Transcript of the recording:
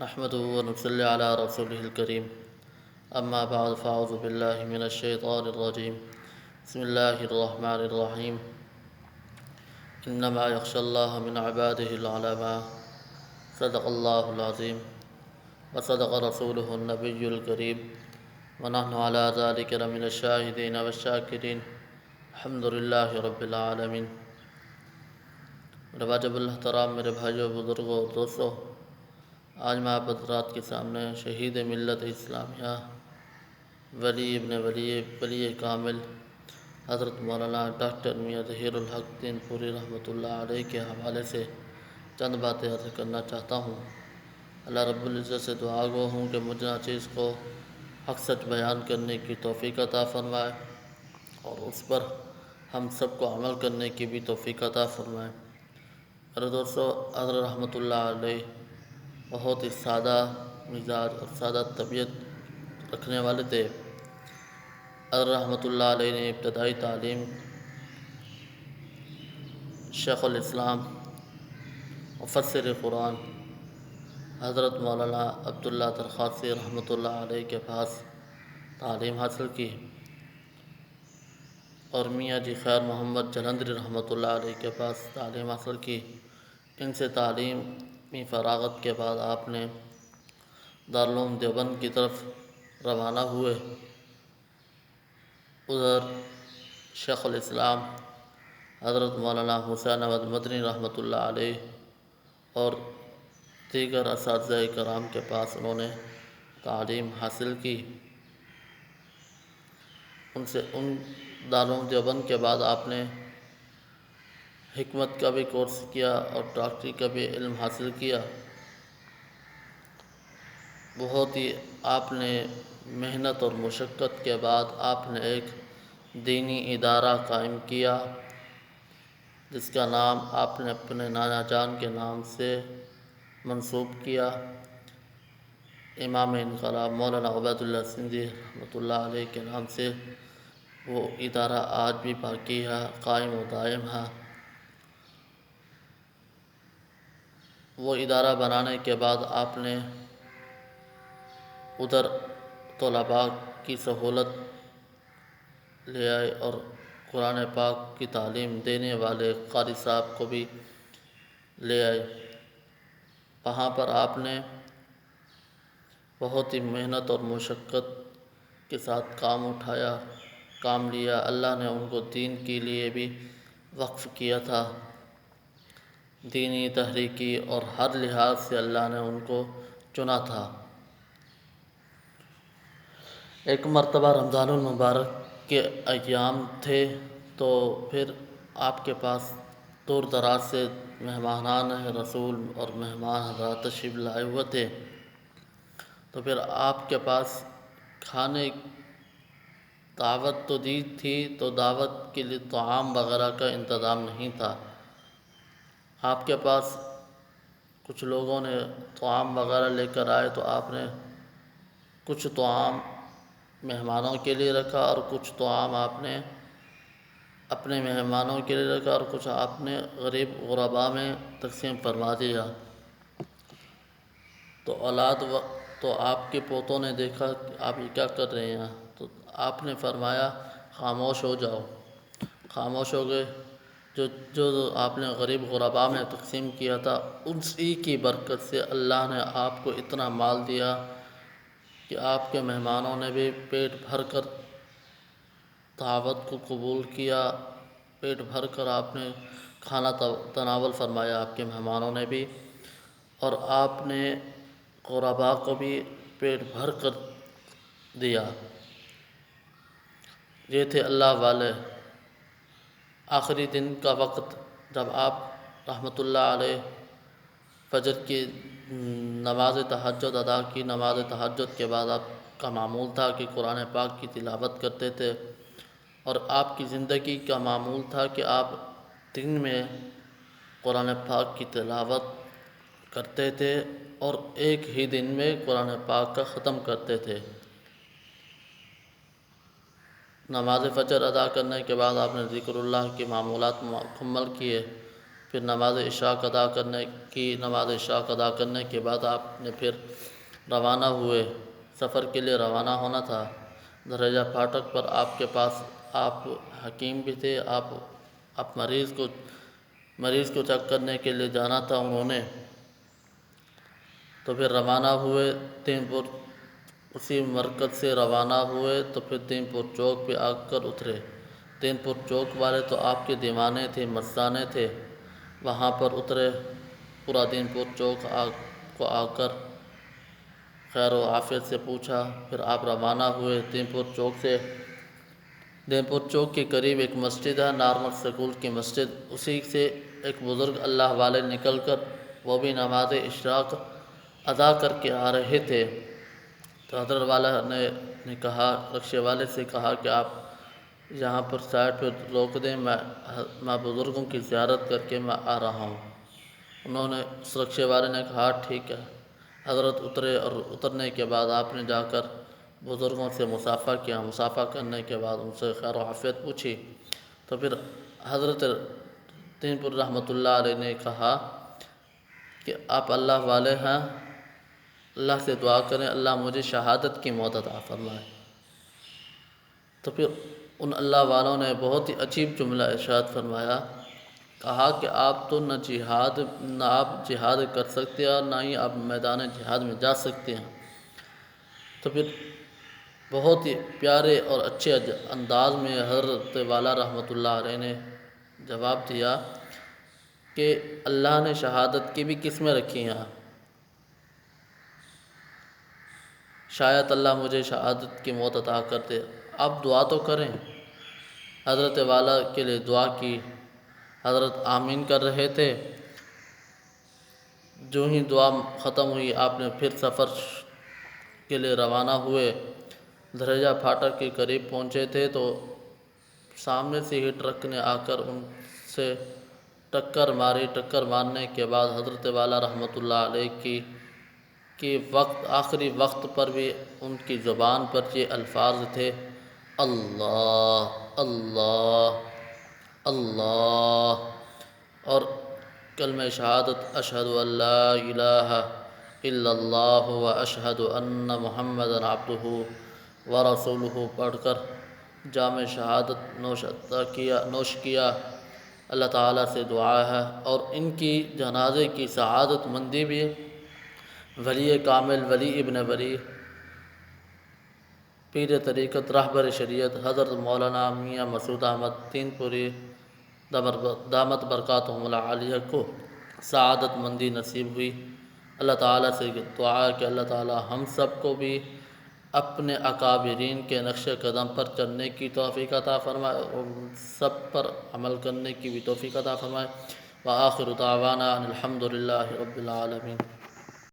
نحمده ونصلي على رسوله الكريم أما بعد فأعوذ بالله من الشيطان الرجيم بسم الله الرحمن الرحيم إنما يخشى الله من عباده العلماء صدق الله العظيم وصدق رسوله النبي الكريم ونحن على ذلك لمن الشاهدين والشاكرين الحمد لله رب العالمين۔ واجب الاحترام میرے بھائیوں، بزرگوں اور دوستوں، آج میں آپ حضرات کے سامنے شہید ملت اسلامیہ ولی کامل حضرت مولانا ڈاکٹر میاں ظہیر الحق دین پوری رحمۃ اللہ علیہ کے حوالے سے چند باتیں عرض کرنا چاہتا ہوں۔ اللہ رب العزت سے دعا گو ہوں کہ مجھ ناچیز کو حق سچ بیان کرنے کی توفیق عطا فرمائے اور اس پر ہم سب کو عمل کرنے کی بھی توفیق عطا فرمائے۔ میرے دوستو، حضرت رحمۃ اللہ علیہ بہت ہی سادہ مزاج اور سادہ طبیعت رکھنے والے تھے۔ حضرت رحمۃ اللہ علیہ نے ابتدائی تعلیم شیخ الاسلام مفسر قرآن حضرت مولانا عبداللہ درخواسی رحمۃ اللہ علیہ کے پاس تعلیم حاصل کی اور میاں جی خیر محمد جلندری رحمۃ اللہ علیہ کے پاس تعلیم حاصل کی۔ ان سے تعلیمی فراغت کے بعد آپ نے دارالعلوم دیوبند کی طرف روانہ ہوئے۔ ادھر شیخ الاسلام حضرت مولانا حسین احمد مدنی رحمۃ اللہ علیہ اور دیگر اساتذہ کرام کے پاس انہوں نے تعلیم حاصل کی۔ ان دارالعلوم دیوبند کے بعد آپ نے حکمت کا بھی کورس کیا اور ڈاکٹری کا بھی علم حاصل کیا۔ بہت ہی آپ نے محنت اور مشقت کے بعد آپ نے ایک دینی ادارہ قائم کیا جس کا نام آپ نے اپنے نانا جان کے نام سے منسوب کیا۔ امام انقلاب مولانا عبید اللہ سندھی رحمۃ اللہ علیہ کے نام سے وہ ادارہ آج بھی باقی ہے، قائم و دائم ہے۔ وہ ادارہ بنانے کے بعد آپ نے ادھر طلباء کی سہولت لے آئے اور قرآن پاک کی تعلیم دینے والے قاری صاحب کو بھی لے آئے۔ وہاں پر آپ نے بہت ہی محنت اور مشقت کے ساتھ کام لیا۔ اللہ نے ان کو دین کے لیے بھی وقف کیا تھا، دینی تحریکی اور ہر لحاظ سے اللہ نے ان کو چنا تھا۔ ایک مرتبہ رمضان المبارک کے ایام تھے تو پھر آپ کے پاس دور دراز سے مہمانان رسول اور مہمان حضرات تشریف لائے ہوئے تھے، تو پھر آپ کے پاس کھانے دعوت تو دی تھی تو دعوت کے لیے طعام وغیرہ کا انتظام نہیں تھا۔ آپ کے پاس کچھ لوگوں نے طعام وغیرہ لے کر آئے تو آپ نے کچھ طعام مہمانوں کے لیے رکھا اور کچھ طعام آپ نے اپنے مہمانوں کے لیے رکھا اور کچھ آپ نے غریب غرباء میں تقسیم فرما دیا۔ تو آپ کے پوتوں نے دیکھا کہ آپ یہ کیا کر رہے ہیں، تو آپ نے فرمایا خاموش ہو جاؤ۔ خاموش ہو گئے۔ جو آپ نے غریب غرباء میں تقسیم کیا تھا اسی کی برکت سے اللہ نے آپ کو اتنا مال دیا کہ آپ کے مہمانوں نے بھی پیٹ بھر کر دعوت کو قبول کیا، پیٹ بھر کر آپ نے کھانا تناول فرمایا آپ کے مہمانوں نے بھی، اور آپ نے غرباء کو بھی پیٹ بھر کر دیا۔ یہ تھے اللہ والے۔ آخری دن کا وقت جب آپ رحمۃ اللہ علیہ فجر کی نماز تہجد ادا کی، نماز تہجد کے بعد آپ کا معمول تھا کہ قرآن پاک کی تلاوت کرتے تھے، اور آپ کی زندگی کا معمول تھا کہ آپ دن میں قرآن پاک کی تلاوت کرتے تھے اور ایک ہی دن میں قرآن پاک کا ختم کرتے تھے۔ نماز فجر ادا کرنے کے بعد آپ نے ذکر اللہ کے معمولات مکمل کیے، پھر نماز عشاء ادا کرنے کے بعد آپ نے پھر روانہ ہوئے، سفر کے لیے روانہ ہونا تھا۔ درجہ پھاٹک پر آپ کے پاس آپ حکیم بھی تھے، آپ مریض کو چیک کرنے کے لیے جانا تھا انہوں نے، تو پھر روانہ ہوئے تین پور، اسی مرکز سے روانہ ہوئے تو پھر تین پور چوک پہ آ کر اترے۔ تین پور چوک والے تو آپ کے دیوانے تھے، مستانے تھے، وہاں پر اترے، پورا تین پور چوک کو آ کر خیر و عافیت سے پوچھا، پھر آپ روانہ ہوئے تین پور چوک سے۔ تین پور چوک کے قریب ایک مسجد ہے، نارمل سکول کی مسجد، اسی سے ایک بزرگ اللہ والے نکل کر وہ بھی نماز اشراق ادا کر کے آ رہے تھے، تو حضرت والا نے کہا، رکشے والے سے کہا کہ آپ یہاں پر سائڈ پہ روک دیں، میں بزرگوں کی زیارت کر کے میں آ رہا ہوں۔ انہوں نے اس رکشے والے نے کہا ٹھیک ہے۔ حضرت اترے اور اترنے کے بعد آپ نے جا کر بزرگوں سے مصافحہ کیا، مصافحہ کرنے کے بعد ان سے خیر و عافیت پوچھی، تو پھر حضرت تین پور رحمۃ اللہ علیہ نے کہا کہ آپ اللہ والے ہیں، اللہ سے دعا کریں اللہ مجھے شہادت کی موت عطا فرمائے۔ تو پھر ان اللہ والوں نے بہت ہی عجیب جملہ ارشاد فرمایا، کہا کہ آپ تو نہ آپ جہاد کر سکتے ہیں اور نہ ہی آپ میدان جہاد میں جا سکتے ہیں۔ تو پھر بہت ہی پیارے اور اچھے انداز میں حضرت والا رحمۃ اللہ علیہ نے جواب دیا کہ اللہ نے شہادت کی بھی قسمیں رکھی ہیں، شاید اللہ مجھے شہادت کی موت عطا کر دے، آپ دعا تو کریں۔ حضرت والا کے لیے دعا کی، حضرت آمین کر رہے تھے، جو ہی دعا ختم ہوئی آپ نے پھر سفر کے لیے روانہ ہوئے۔ درجہ پھاٹک کے قریب پہنچے تھے تو سامنے سے ہی ٹرک نے آ کر ان سے ٹکر ماری، ٹکر مارنے کے بعد حضرت والا رحمۃ اللہ علیہ کی آخری وقت پر بھی ان کی زبان پر یہ الفاظ تھے، اللہ اللہ اللہ، اور کلمہ شہادت اشہد ان لا الہ الا اللہ و اشہد ان محمد عبدہ ورسولہ پڑھ کر جام شہادت نوش کیا۔ اللہ تعالیٰ سے دعا ہے اور ان کی جنازے کی سعادت مندی بھی ولی کامل، ولی ابن ولی، پیر طریقت، رہبر شریعت حضرت مولانا میاں مسعود احمد تین پوری دامت برکاتہم العالیہ کو سعادت مندی نصیب ہوئی۔ اللہ تعالیٰ سے دعا ہے کہ اللہ تعالیٰ ہم سب کو بھی اپنے اکابرین کے نقش قدم پر چلنے کی توفیق عطا فرمائے اور سب پر عمل کرنے کی بھی توفیق عطا فرمائے۔ وآخر دعوانا ان الحمد للہ رب العالمین۔